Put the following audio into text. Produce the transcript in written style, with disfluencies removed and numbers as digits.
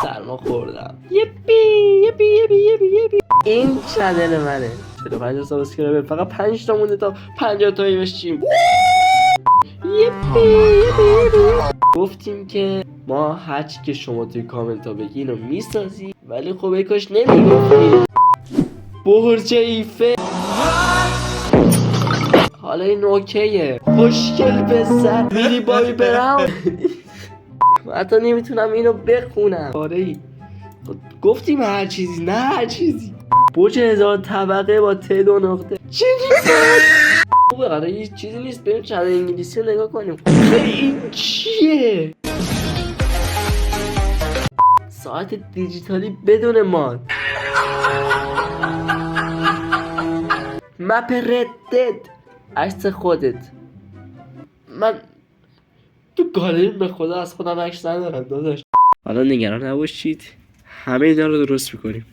سرما خوردم. یپی. این چنل منه. 45 سابسکرایبر، فقط 5 تا مونده تا 50 تایی بشیم. یپی. گفتیم که ما هرچی که شما توی کامنت ها بگین رو میسازی، ولی خب ای کاش نمیگفتی. برج ایفل. حالا این اوکیه. خوشگل پسر میری بابی براون. حتی نمیتونم اینو بخونم. آره ای گفتیم هر چیزی، نه هر چیزی. برج 1000 طبقه با ت 2 نقطه. چی نیست؟ خوبه. آره هیچ چیزی نیست. بریم چنل انگلیسی رو نگاه کنیم. این چیه؟ ساعت دیجیتالی بدون ماد. مپ ردد. عکس خودت. من تو گالری به خدا از خودم عکس ندارم داداش. حالا نگران نباشید، همه اینا رو درست میکنیم.